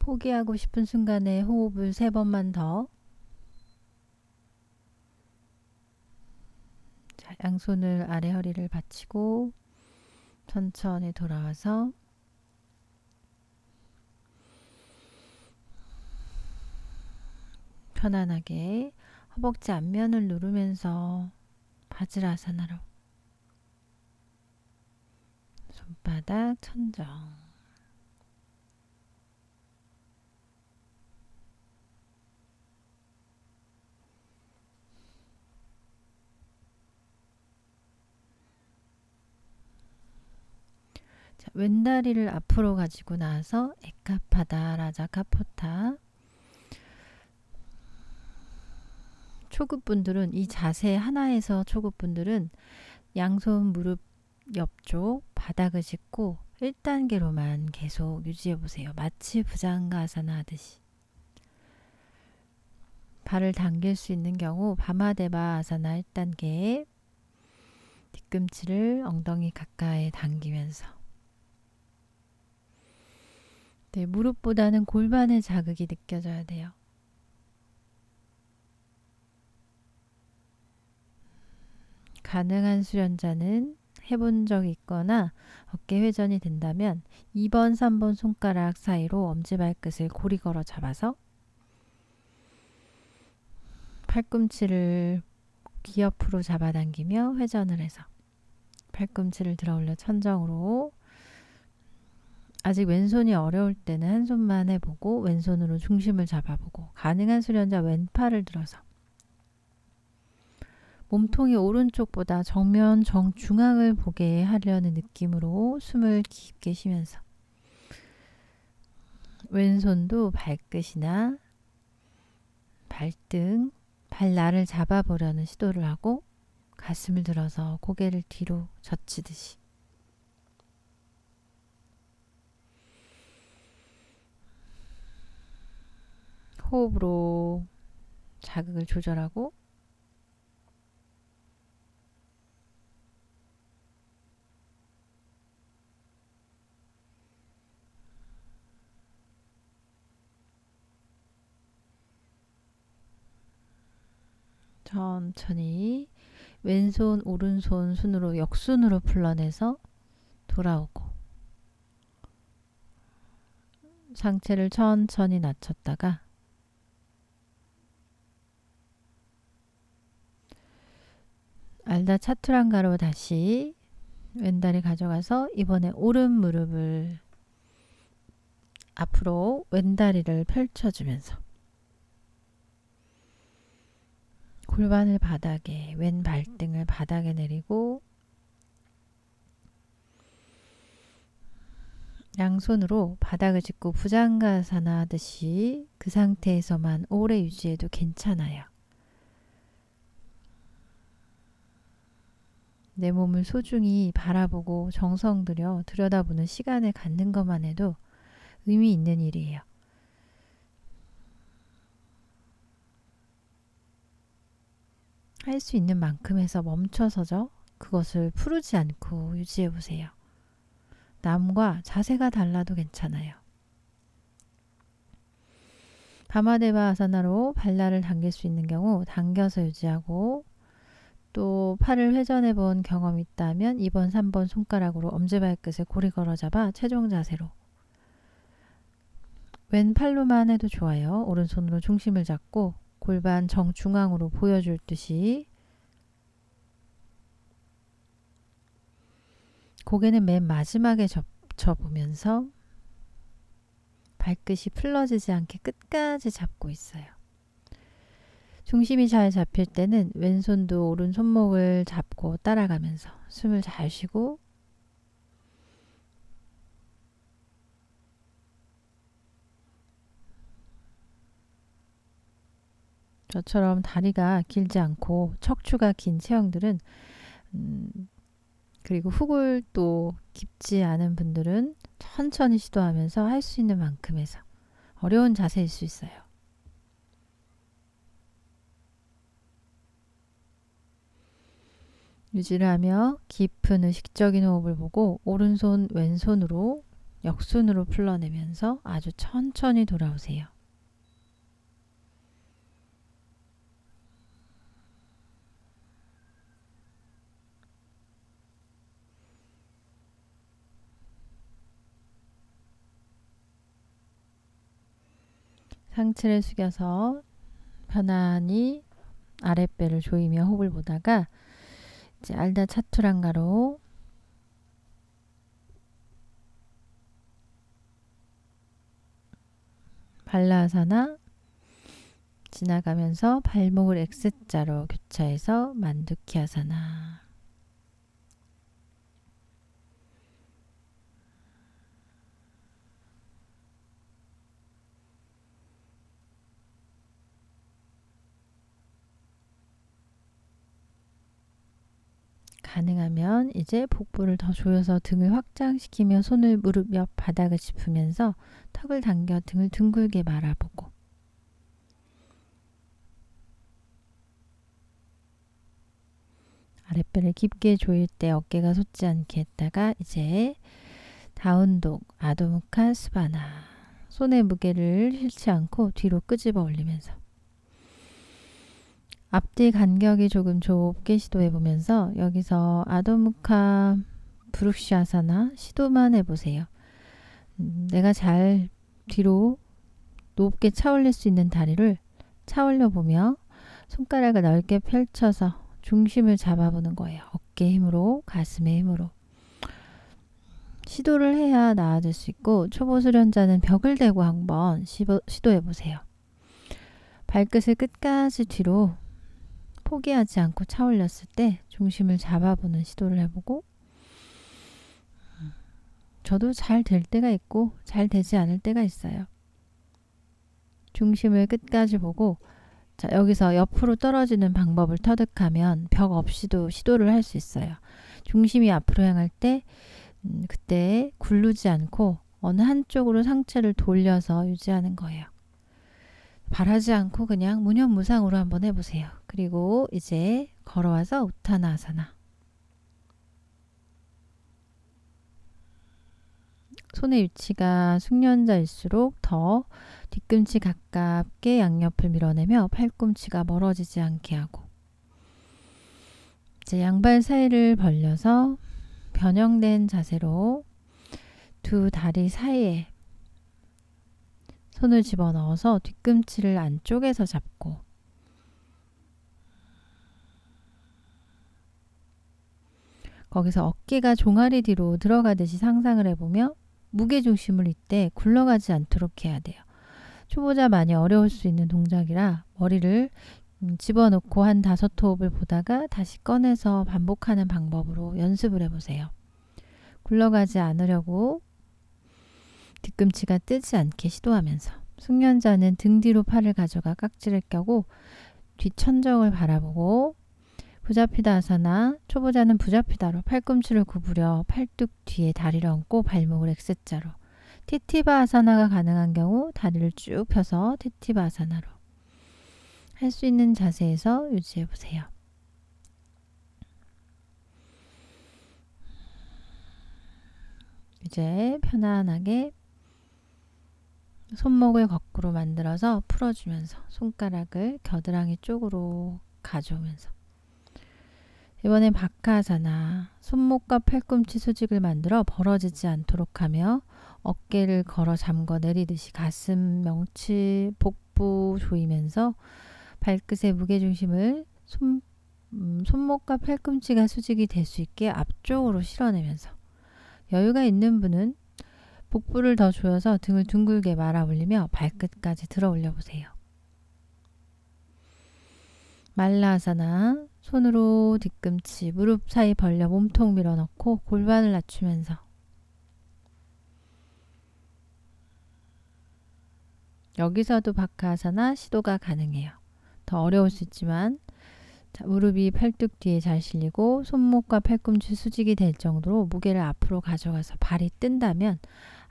Speaker 1: 포기하고 싶은 순간에 호흡을 3번만 더. 자, 양손을 아래 허리를 받치고 천천히 돌아와서 편안하게 허벅지 앞면을 누르면서 바지라사나로 손바닥 천정. 자, 왼다리를 앞으로 가지고 나와서 에카파다 라자카포타. 초급분들은 이 자세 하나에서 초급분들은 양손 무릎 옆쪽 바닥을 짚고 1단계로만 계속 유지해 보세요. 마치 부장가아사나 하듯이. 발을 당길 수 있는 경우 바마데바 아사나 1단계, 뒤꿈치를 엉덩이 가까이 당기면서, 네, 무릎보다는 골반의 자극이 느껴져야 돼요. 가능한 수련자는 해본 적이 있거나 어깨 회전이 된다면 2번, 3번 손가락 사이로 엄지발끝을 고리 걸어 잡아서 팔꿈치를 귀 옆으로 잡아당기며 회전을 해서 팔꿈치를 들어 올려 천정으로. 아직 왼손이 어려울 때는 한 손만 해보고 왼손으로 중심을 잡아보고, 가능한 수련자 왼팔을 들어서 몸통이 오른쪽보다 정면 정중앙을 보게 하려는 느낌으로 숨을 깊게 쉬면서, 왼손도 발끝이나 발등, 발날을 잡아보려는 시도를 하고 가슴을 들어서 고개를 뒤로 젖히듯이 호흡으로 자극을 조절하고 천천히 왼손 오른손 순으로 역순으로 풀러내서 돌아오고 상체를 천천히 낮췄다가 알다 차투랑가로 다시 왼다리 가져가서 이번에 오른 무릎을 앞으로 왼다리를 펼쳐주면서 골반을 바닥에, 왼 발등을 바닥에 내리고 양손으로 바닥을 짚고 부장가사나 하듯이 그 상태에서만 오래 유지해도 괜찮아요. 내 몸을 소중히 바라보고 정성 들여 들여다보는 시간을 갖는 것만 해도 의미 있는 일이에요. 할 수 있는 만큼에서 멈춰서죠. 그것을 푸르지 않고 유지해 보세요. 남과 자세가 달라도 괜찮아요. 바마데바 아사나로 발날을 당길 수 있는 경우 당겨서 유지하고 또 팔을 회전해 본 경험이 있다면 2번, 3번 손가락으로 엄지발끝을 고리 걸어 잡아 최종 자세로 왼팔로만 해도 좋아요. 오른손으로 중심을 잡고 골반 정중앙으로 보여줄 듯이 고개는 맨 마지막에 접어보면서 발끝이 풀러지지 않게 끝까지 잡고 있어요. 중심이 잘 잡힐 때는 왼손도 오른 손목을 잡고 따라가면서 숨을 잘 쉬고 저처럼 다리가 길지 않고 척추가 긴 체형들은 그리고 후굴도 깊지 않은 분들은 천천히 시도하면서 할 수 있는 만큼에서 어려운 자세일 수 있어요. 유지를 하며 깊은 의식적인 호흡을 보고 오른손 왼손으로 역순으로 풀러내면서 아주 천천히 돌아오세요. 상체를 숙여서 편안히 아랫배를 조이며 호흡을 보다가 이제 알다 차투랑가로 발라아사나 지나가면서 발목을 X자로 교차해서 만두키아사나 가능하면 이제 복부를 더 조여서 등을 확장시키며 손을 무릎 옆 바닥을 짚으면서 턱을 당겨 등을 둥글게 말아보고 아랫배를 깊게 조일 때 어깨가 솟지 않게 했다가 이제 다운독 아도무카 스바나 손의 무게를 잃지 않고 뒤로 끄집어 올리면서 앞뒤 간격이 조금 좁게 시도해보면서 여기서 아도무카 브룩시아사나 시도만 해보세요. 내가 잘 뒤로 높게 차올릴 수 있는 다리를 차올려보며 손가락을 넓게 펼쳐서 중심을 잡아보는 거예요. 어깨 힘으로, 가슴의 힘으로. 시도를 해야 나아질 수 있고 초보 수련자는 벽을 대고 한번 시도해보세요. 발끝을 끝까지 뒤로 포기하지 않고 차올렸을 때 중심을 잡아보는 시도를 해보고 저도 잘 될 때가 있고 잘 되지 않을 때가 있어요. 중심을 끝까지 보고, 자, 여기서 옆으로 떨어지는 방법을 터득하면 벽 없이도 시도를 할 수 있어요. 중심이 앞으로 향할 때 그때 굴르지 않고 어느 한쪽으로 상체를 돌려서 유지하는 거예요. 바라지 않고 그냥 무념무상으로 한번 해보세요. 그리고 이제 걸어와서 우타나아사나. 손의 위치가 숙련자일수록 더 뒤꿈치 가깝게 양옆을 밀어내며 팔꿈치가 멀어지지 않게 하고, 이제 양발 사이를 벌려서 변형된 자세로 두 다리 사이에 손을 집어넣어서 뒤꿈치를 안쪽에서 잡고, 거기서 어깨가 종아리 뒤로 들어가듯이 상상을 해보며 무게중심을 이때 굴러가지 않도록 해야 돼요. 초보자 많이 어려울 수 있는 동작이라 머리를 집어넣고 한 5호흡을 보다가 다시 꺼내서 반복하는 방법으로 연습을 해보세요. 굴러가지 않으려고 뒤꿈치가 뜨지 않게 시도하면서, 숙련자는 등 뒤로 팔을 가져가 깍지를 껴고 뒷천정을 바라보고, 부자피다 아사나, 초보자는 부자피다로 팔꿈치를 구부려 팔뚝 뒤에 다리를 얹고 발목을 X자로, 티티바 아사나가 가능한 경우 다리를 쭉 펴서 티티바 아사나로 할 수 있는 자세에서 유지해 보세요. 이제 편안하게 손목을 거꾸로 만들어서 풀어주면서 손가락을 겨드랑이 쪽으로 가져오면서, 이번엔 바카아사나, 손목과 팔꿈치 수직을 만들어 벌어지지 않도록 하며 어깨를 걸어 잠궈 내리듯이 가슴, 명치, 복부 조이면서 발끝의 무게중심을 손목과 팔꿈치가 수직이 될 수 있게 앞쪽으로 실어내면서, 여유가 있는 분은 복부를 더 조여서 등을 둥글게 말아 올리며 발끝까지 들어 올려 보세요. 말라아사나, 손으로 뒤꿈치, 무릎 사이 벌려 몸통 밀어넣고 골반을 낮추면서, 여기서도 바카아사나 시도가 가능해요. 더 어려울 수 있지만, 자, 무릎이 팔뚝 뒤에 잘 실리고 손목과 팔꿈치 수직이 될 정도로 무게를 앞으로 가져가서 발이 뜬다면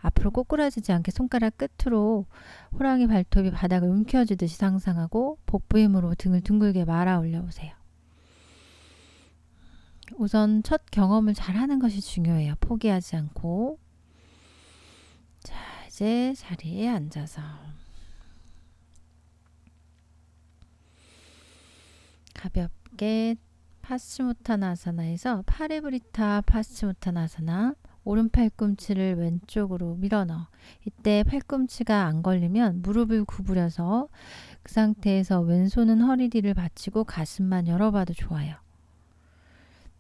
Speaker 1: 앞으로 꼬꾸라지지 않게 손가락 끝으로 호랑이 발톱이 바닥을 움켜쥐듯이 상상하고 복부 힘으로 등을 둥글게 말아 올려보세요. 우선 첫 경험을 잘하는 것이 중요해요. 포기하지 않고. 자, 이제 자리에 앉아서 가볍게 파스치모타나아사나에서 파레브리타 파스치모타나아사나, 오른 팔꿈치를 왼쪽으로 밀어넣어. 이때 팔꿈치가 안 걸리면 무릎을 구부려서 그 상태에서 왼손은 허리 뒤를 받치고 가슴만 열어봐도 좋아요.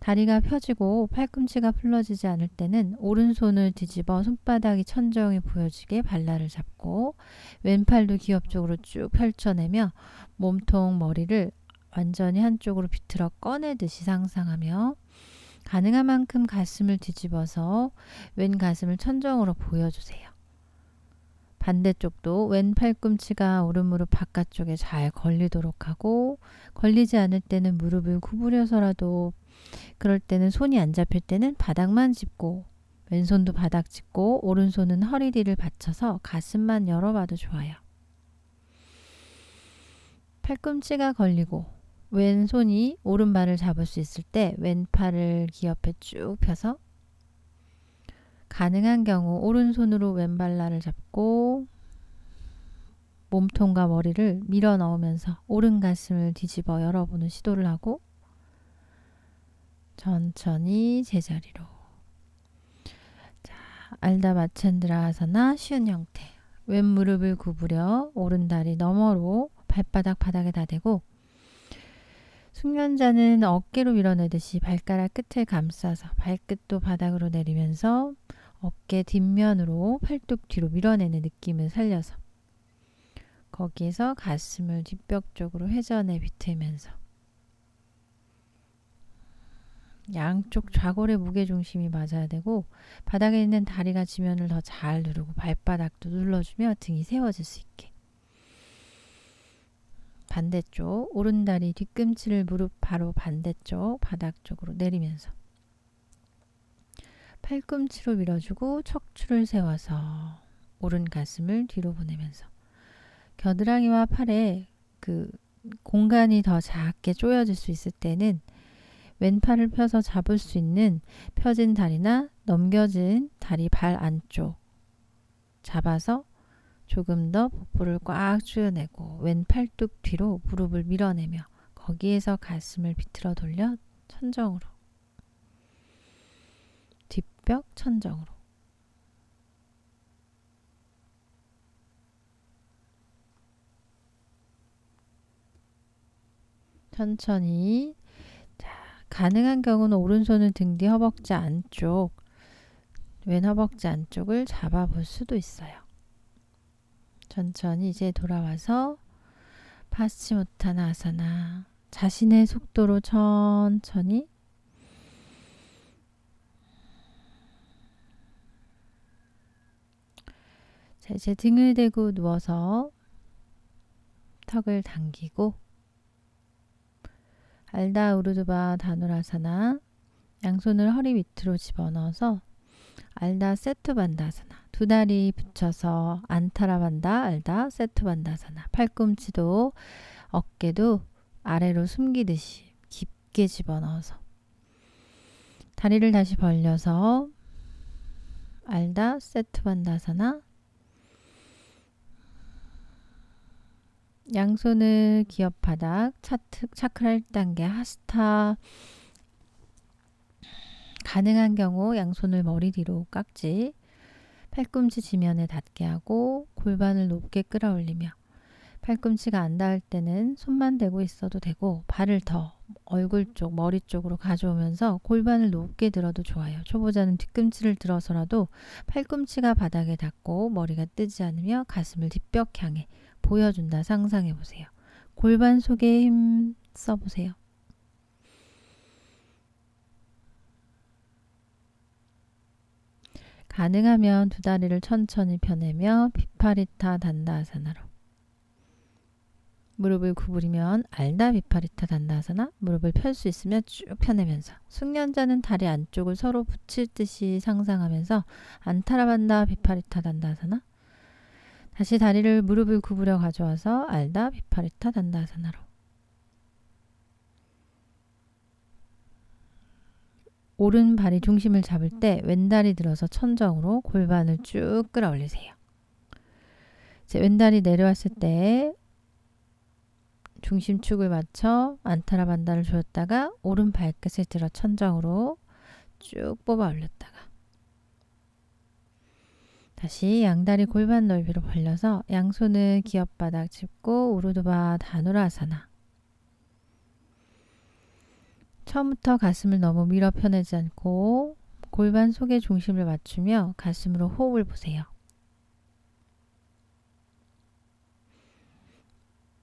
Speaker 1: 다리가 펴지고 팔꿈치가 풀러지지 않을 때는 오른손을 뒤집어 손바닥이 천정이 보여지게 발라를 잡고 왼팔도 기업 쪽으로 쭉 펼쳐내며 몸통, 머리를 완전히 한쪽으로 비틀어 꺼내듯이 상상하며 가능한 만큼 가슴을 뒤집어서 왼 가슴을 천정으로 보여주세요. 반대쪽도 왼 팔꿈치가 오른 무릎 바깥쪽에 잘 걸리도록 하고, 걸리지 않을 때는 무릎을 구부려서라도, 그럴 때는 손이 안 잡힐 때는 바닥만 짚고, 왼손도 바닥 짚고 오른손은 허리 뒤를 받쳐서 가슴만 열어봐도 좋아요. 팔꿈치가 걸리고 왼손이 오른발을 잡을 수 있을 때 왼팔을 기옆에 쭉 펴서 가능한 경우 오른손으로 왼발날을 잡고 몸통과 머리를 밀어 넣으면서 오른 가슴을 뒤집어 열어보는 시도를 하고 천천히 제자리로. 자, 알다 마찬드라 아사나 쉬운 형태. 왼 무릎을 구부려 오른 다리 너머로 발바닥 바닥에 다대고 숙련자는 어깨로 밀어내듯이 발가락 끝을 감싸서 발끝도 바닥으로 내리면서 어깨 뒷면으로 팔뚝 뒤로 밀어내는 느낌을 살려서 거기에서 가슴을 뒷벽 쪽으로 회전해 비틀면서 양쪽 좌골의 무게중심이 맞아야 되고 바닥에 있는 다리가 지면을 더 잘 누르고 발바닥도 눌러주며 등이 세워질 수 있게. 반대쪽 오른다리 뒤꿈치를 무릎 바로 반대쪽 바닥 쪽으로 내리면서 팔꿈치로 밀어주고 척추를 세워서 오른 가슴을 뒤로 보내면서 겨드랑이와 팔에 그 공간이 더 작게 조여질 수 있을 때는 왼팔을 펴서 잡을 수 있는 펴진 다리나 넘겨진 다리 발 안쪽 잡아서 조금 더 복부를 꽉 조여내고 왼 팔뚝 뒤로 무릎을 밀어내며 거기에서 가슴을 비틀어 돌려 천정으로 뒷벽 천정으로 천천히. 자, 가능한 경우는 오른손을 등 뒤 허벅지 안쪽 왼 허벅지 안쪽을 잡아볼 수도 있어요. 천천히 이제 돌아와서 파스치모타나 아사나 자신의 속도로 천천히 자, 이제 등을 대고 누워서 턱을 당기고 알다 우르두바 다누라사나 양손을 허리 밑으로 집어넣어서 알다 세투반다사나 두 다리 붙여서 안타라반다 알다 세투반다사나 팔꿈치도 어깨도 아래로 숨기듯이 깊게 집어넣어서 다리를 다시 벌려서 알다 세투반다사나 양손을 기업 바닥 차크라 1단계 하스타 가능한 경우 양손을 머리 뒤로 깍지 팔꿈치 지면에 닿게 하고 골반을 높게 끌어올리며 팔꿈치가 안 닿을 때는 손만 대고 있어도 되고 발을 더 얼굴 쪽 머리 쪽으로 가져오면서 골반을 높게 들어도 좋아요. 초보자는 뒤꿈치를 들어서라도 팔꿈치가 바닥에 닿고 머리가 뜨지 않으며 가슴을 뒷벽 향해 보여준다 상상해 보세요. 골반 속에 힘 써보세요. 가능하면 두 다리를 천천히 펴내며 비파리타 단다아사나로 무릎을 구부리면 알다 비파리타 단다아사나 무릎을 펼 수 있으면 쭉 펴내면서 숙련자는 다리 안쪽을 서로 붙일 듯이 상상하면서 안타라반다 비파리타 단다아사나 다시 다리를 무릎을 구부려 가져와서 알다 비파리타 단다아사나로 오른발이 중심을 잡을 때 왼다리 들어서 천정으로 골반을 쭉 끌어올리세요. 이제 왼다리 내려왔을 때 중심축을 맞춰 안타라반다를 조였다가 오른 발끝을 들어 천정으로 쭉 뽑아 올렸다가 다시 양다리 골반 넓이로 벌려서 양손을 기업바닥 짚고 우르두바 다누라아사나 처음부터 가슴을 너무 밀어 펴내지 않고 골반 속에 중심을 맞추며 가슴으로 호흡을 보세요.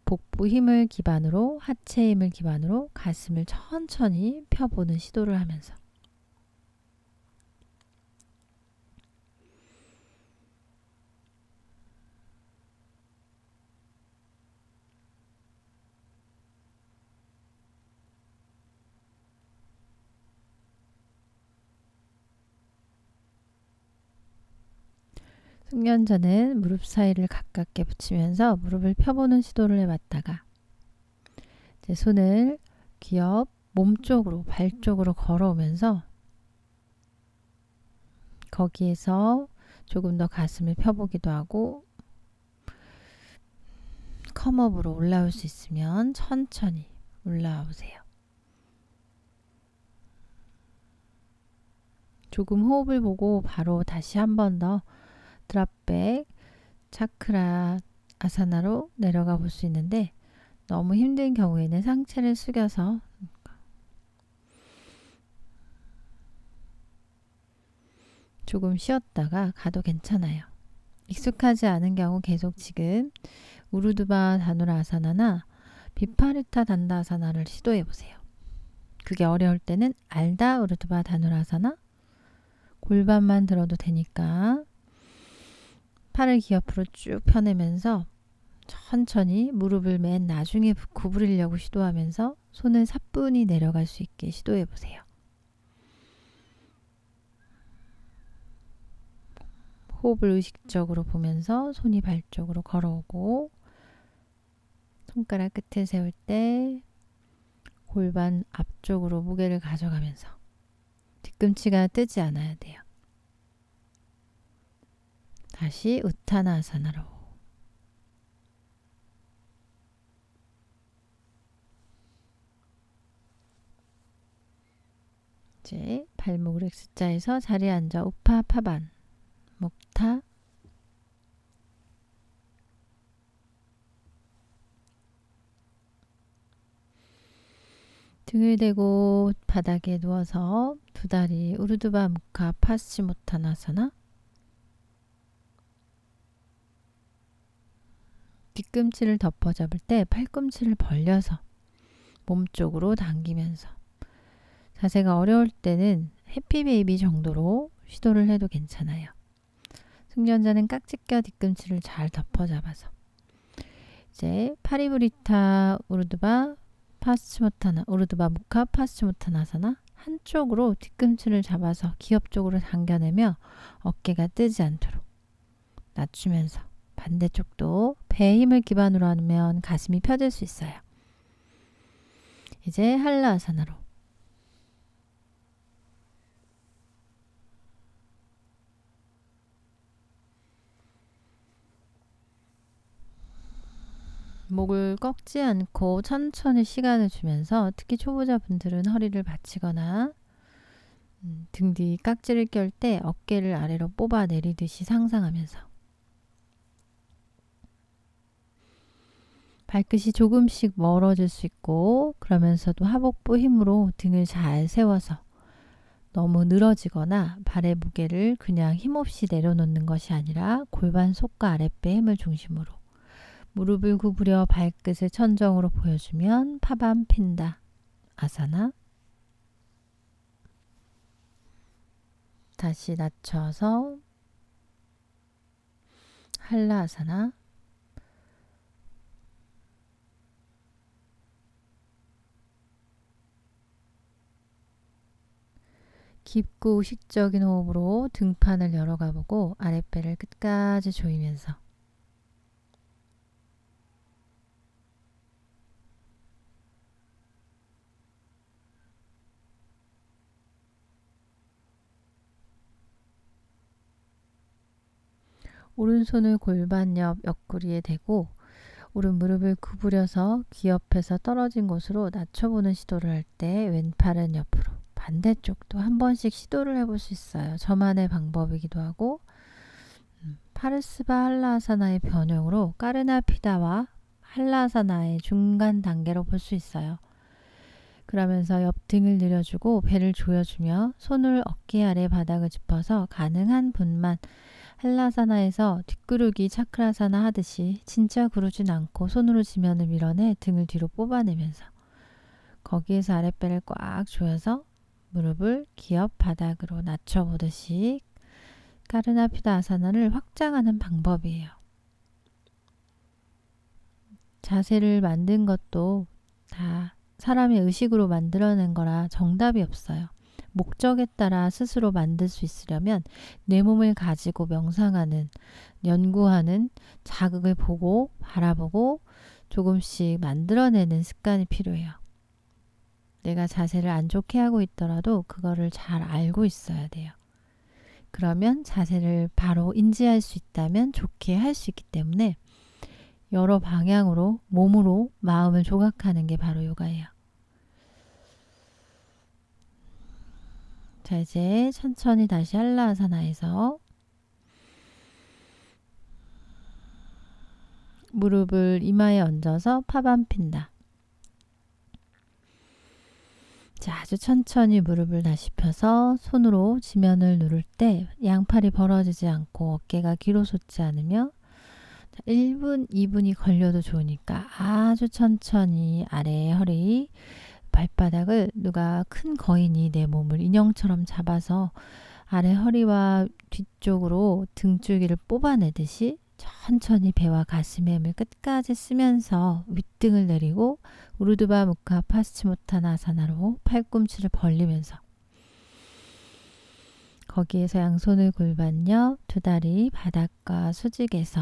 Speaker 1: 복부 힘을 기반으로 하체 힘을 기반으로 가슴을 천천히 펴보는 시도를 하면서 숙련자는 무릎 사이를 가깝게 붙이면서 무릎을 펴보는 시도를 해봤다가 이제 손을 기업 몸 쪽으로 발 쪽으로 걸어오면서 거기에서 조금 더 가슴을 펴보기도 하고 컴업으로 올라올 수 있으면 천천히 올라와 보세요. 조금 호흡을 보고 바로 다시 한 번 더 드랍백 차크라 아사나로 내려가 볼 수 있는데 너무 힘든 경우에는 상체를 숙여서 조금 쉬었다가 가도 괜찮아요. 익숙하지 않은 경우 계속 지금 우르두바 다누라 아사나나 비파리타 단다 아사나를 시도해 보세요. 그게 어려울 때는 알다 우르두바 다누라 아사나 골반만 들어도 되니까 팔을 기옆으로 쭉 펴내면서 천천히 무릎을 맨 나중에 구부리려고 시도하면서 손을 사뿐히 내려갈 수 있게 시도해 보세요. 호흡을 의식적으로 보면서 손이 발 쪽으로 걸어오고, 손가락 끝을 세울 때 골반 앞쪽으로 무게를 가져가면서 뒤꿈치가 뜨지 않아야 돼요. 다시 우타나아사나로. 이제 발목을 X자에서 자리에 앉아 우파파반, 목타, 등을 대고 바닥에 누워서 두 다리 우르두바 무카 파스치모타나사나. 뒤꿈치를 덮어 잡을 때 팔꿈치를 벌려서 몸쪽으로 당기면서, 자세가 어려울 때는 해피베이비 정도로 시도를 해도 괜찮아요. 숙련자는 깍지 껴 뒤꿈치를 잘 덮어 잡아서 이제 파리브리타 우르두바 파스치모타나, 우르두바 무카 파스치모타나사나, 한쪽으로 뒤꿈치를 잡아서 기업 쪽으로 당겨내며 어깨가 뜨지 않도록 낮추면서, 반대쪽도 배에 힘을 기반으로 하면 가슴이 펴질 수 있어요. 이제 할라아사나로. 목을 꺾지 않고 천천히 시간을 주면서, 특히 초보자분들은 허리를 받치거나 등 뒤 깍지를 껴 때 어깨를 아래로 뽑아 내리듯이 상상하면서, 발끝이 조금씩 멀어질 수 있고, 그러면서도 하복부 힘으로 등을 잘 세워서 너무 늘어지거나 발의 무게를 그냥 힘없이 내려놓는 것이 아니라 골반 속과 아랫배 힘을 중심으로 무릎을 구부려 발끝을 천정으로 보여주면 파반 핀다 아사나. 다시 낮춰서 할라아사나. 깊고 의식적인 호흡으로 등판을 열어가 보고 아랫배를 끝까지 조이면서, 오른손을 골반 옆 옆구리에 대고 오른 무릎을 구부려서 귀 옆에서 떨어진 곳으로 낮춰보는 시도를 할 때 왼팔은 옆으로, 반대쪽도 한 번씩 시도를 해볼 수 있어요. 저만의 방법이기도 하고, 파르스바 할라아사나의 변형으로 까르나피다와 할라아사나의 중간 단계로 볼 수 있어요. 그러면서 옆 등을 늘려주고 배를 조여주며 손을 어깨 아래 바닥을 짚어서 가능한 분만 할라아사나에서 뒷구르기 차크라사나 하듯이 진짜 구르진 않고 손으로 지면을 밀어내 등을 뒤로 뽑아내면서, 거기에서 아랫배를 꽉 조여서 무릎을 기업 바닥으로 낮춰보듯이 까르나피다 아사나를 확장하는 방법이에요. 자세를 만든 것도 다 사람의 의식으로 만들어낸 거라 정답이 없어요. 목적에 따라 스스로 만들 수 있으려면 내 몸을 가지고 명상하는, 연구하는, 자극을 보고 바라보고 조금씩 만들어내는 습관이 필요해요. 내가 자세를 안 좋게 하고 있더라도 그거를 잘 알고 있어야 돼요. 그러면 자세를 바로 인지할 수 있다면 좋게 할 수 있기 때문에 여러 방향으로 몸으로 마음을 조각하는 게 바로 요가예요. 자, 이제 천천히 다시 할라아사나에서 무릎을 이마에 얹어서 파반 핀다. 자, 아주 천천히 무릎을 다시 펴서 손으로 지면을 누를 때 양팔이 벌어지지 않고 어깨가 뒤로 솟지 않으며, 1분, 2분이 걸려도 좋으니까 아주 천천히 아래 허리, 발바닥을 누가 큰 거인이 내 몸을 인형처럼 잡아서 아래 허리와 뒤쪽으로 등줄기를 뽑아내듯이 천천히 배와 가슴의 힘을 끝까지 쓰면서 윗등을 내리고 우르두바 무카 파스치모타나사나로 팔꿈치를 벌리면서 거기에서 양손을 골반 옆, 두 다리 바닥과 수직에서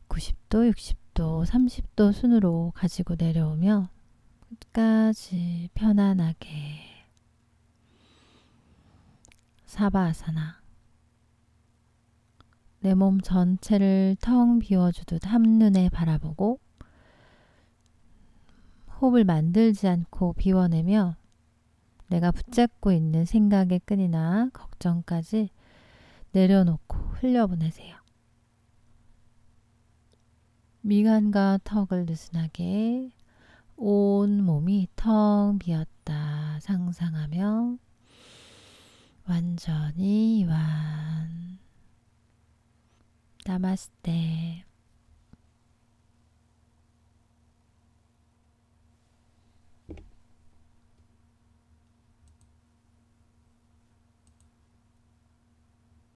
Speaker 1: 90도, 60도, 30도 순으로 가지고 내려오며 끝까지 편안하게 사바아사나. 내 몸 전체를 텅 비워주듯 한눈에 바라보고 호흡을 만들지 않고 비워내며 내가 붙잡고 있는 생각의 끈이나 걱정까지 내려놓고 흘려보내세요. 미간과 턱을 느슨하게 온 몸이 텅 비었다 상상하며 완전히 이완. 나마스테.